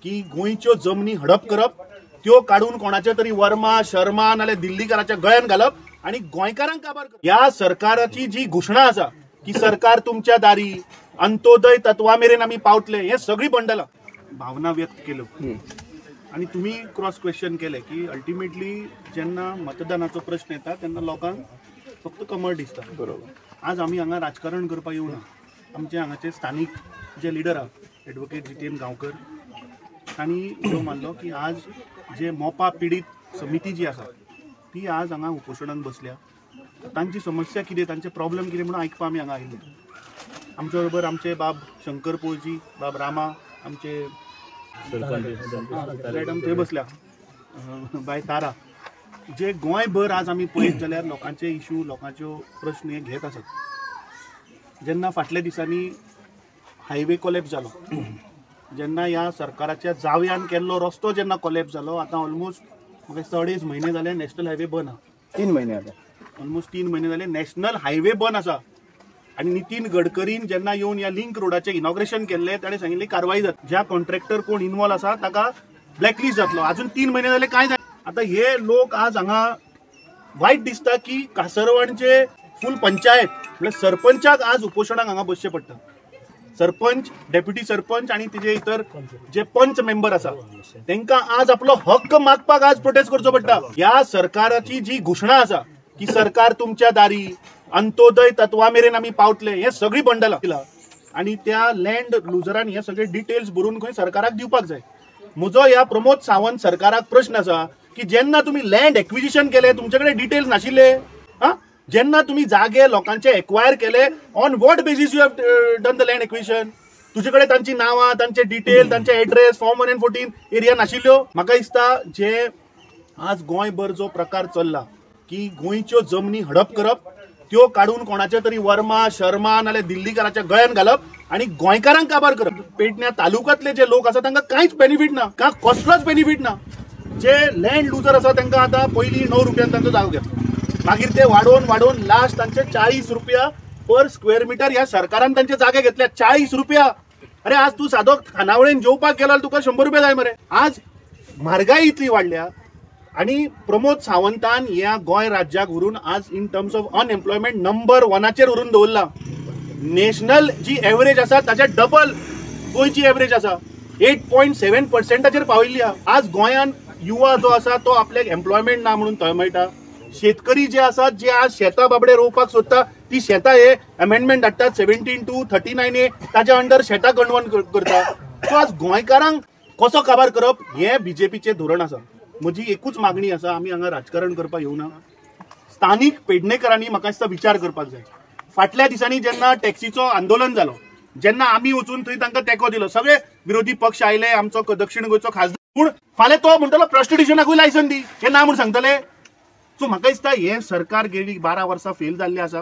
की गोंयच्यो जमनी हडप करप, त्यो काढून कोणाच्या तरी वर्मा शर्मा नाल्यार दिल्लीकराच्या गळ्यान घालप आणि गोंयकारांक काबार करप। या सरकाराची जी घोषणा आसा की सरकार तुमच्या दारी, अंत्योदय तत्वा मेरेन आमी पावतले, हे सगळी बंडलां भावना व्यक्त केल्यो। आणि तुम्ही क्रॉस क्वेश्चन केले की अल्टिमेटली जेन्ना मतदानाचो प्रश्न येता तेन्ना लोकांक फक्त कमळ दिसता। बरोबर। आज आमी हांगा राजकारण करपाक येवना, आमचे हांगाचे स्थानिक जे लिडर आहा एडवोकेट जितेन गांवकर तांणी उलो मारलो की आज जे मोपा पीडित समिती जी आसा ती आज हांगा उपोशणान बसल्या, तांची समस्या कितें, तांचे प्रॉब्लेम कितें म्हणून आयकपा आमी हांगा आयिल्ले। आमच्या बरोबर आमचे बाब शंकर पोळजी, बाब रामा, आमचे थंय बसल्या बाय तारा, जे गोंयभर आज आमी पळयत जाल्यार लोकांचे इश्यू, लोकांच्यो प्रश्न हे घेत आसात। जेन्ना फाटल्या दिसांनी हायवे कॉलेप्स जालो, जेन्ना ह्या सरकाराच्या जाव्यान केल्लो रस्तो जेन्ना कॉलेप्स जालो, आतां ऑलमोस्ट म्हाका दिसता 2.5 म्हयने जाले नॅशनल हायवे बंद आहा। 3 म्हयने जाले, ऑलमोस्ट 3 म्हयने जाले नॅशनल हायवे बंद आसा। आणि नितीन गडकरीन जेन्ना येवन ह्या लिंक रोडाचे इनॉग्रेशन केल्ले ताणें सांगिल्ली कारवाई जाता, ज्या कॉन्ट्रॅक्टर कोण इन्वॉल्व आसा ताका ब्लॅकलिस्ट जातलो। अजून 3 म्हयने जाले कांय जालें। आता हे लोक आज हांगा वायट दिसता की कासरवाडचे फूल पंचायत म्हणजे सरपंचाक आज उपोशणाक हांगा बसचें पडटा। सरपंच, डेप्युटी सरपंच आणि तेजे इतर जे पंच मेंबर आसा तांकां आज आपलो हक्क मागपाक आज प्रोटेस्ट करचो पडटा। ह्या सरकाराची जी घोषणा आसा की सरकार तुमच्या दारी, अंत्योदय तत्वा मेरेन आमी पावतले, हे सगळी बंडलां केला आणि त्या लँड लुजरान हे सगळे डिटेल्स भरून खंय सरकाराक दिवपाक जाय। म्हजो ह्या प्रमोद सावंत सरकाराक प्रश्न आसा की जेन्ना तुम्ही लँड एक्विजिशन केले तुमच्याकडे डिटेल्स नाशिल्ले, जेन्ना तुम्ही जागे लोकांचे एक्वायर केले, on what basis you have done the land acquisition, तुझे तांची नावां, तांचे डिटेल, तांचे एड्रेस, फॉर्म 114 एरिया नाशिल्ल्यो। म्हाका दिसता जे आज गोंयभर जो प्रकार चल्ला की गोंयच्यो जमनी हडप करप, त्यो काढून कोणाच्या तरी वर्मा शर्मा नाल्यार दिल्लीकराच्या गळ्यान घालप आणि गोंयकारांक काबार करप। पेडण्या तालुक्यांतले जे लोक आसा तांकां कांयच बेनिफीट ना, कसलोच बेनिफीट ना। जे लँड लुजर आसा तांकां आतां पयलीं 9 रुपयान तांचो जागो घेतलो, मागीर ते वाडोवन लास्ट तांचे 40 रुपया पर स्क्वेअर मीटर ह्या सरकारान तांचे जागे घेतल्या। 40 रुपया। अरे आज तू सादो खानावळीन जेवपाक गेलो तुका 100 रुपया जाय मरे। आज म्हारगाई इतली वाडल्या आणि प्रमोद सावंतान ह्या गोंय राज्याक व्हरून आज in terms of unemployment number 1चेर व्हरून दवरला। नॅशनल जी एव्हरेज आसा ताच्या डबल गोंयची एव्हरेज आसा, 8.7% पाविल्ली आहा। आज गोंयान युवा जो आसा तो आपल्याक एम्प्लॉयमेंट ना म्हणून तळमळटा। शेतकरी जे आसात जे आज शेतां बाबडे रोवपाक सोदता ती शेतां हे अमेंडमेंट धाडटात 17 to 39A ताच्या अंडर शेतां गणवण करता। सो आज गोंयकारांक कसो काबार करप हे बीजेपीचे धोरण आसा। म्हजी एकूच मागणी आसा, आमी हांगा राजकारण करपाक येवना, स्थानिक पेडणेकरांनी म्हाका दिसता विचार करपाक जाय। फाटल्या दिसांनी जेन्ना टॅक्सीचो आंदोलन जालो, जेन्ना आमी वचून थंय तांकां तेंको दिलो, सगळे विरोधी पक्ष आयले, आमचो दक्षिण गोंयचो खासदार, पूण फाल्यां तो म्हणटलो प्रॉस्टिट्युशनाकूय लायसन दी, हे ना म्हूण सांगतले। सो म्हाका दिसता हे सरकार गेली 12 वर्सां फेल जाल्लें आसा।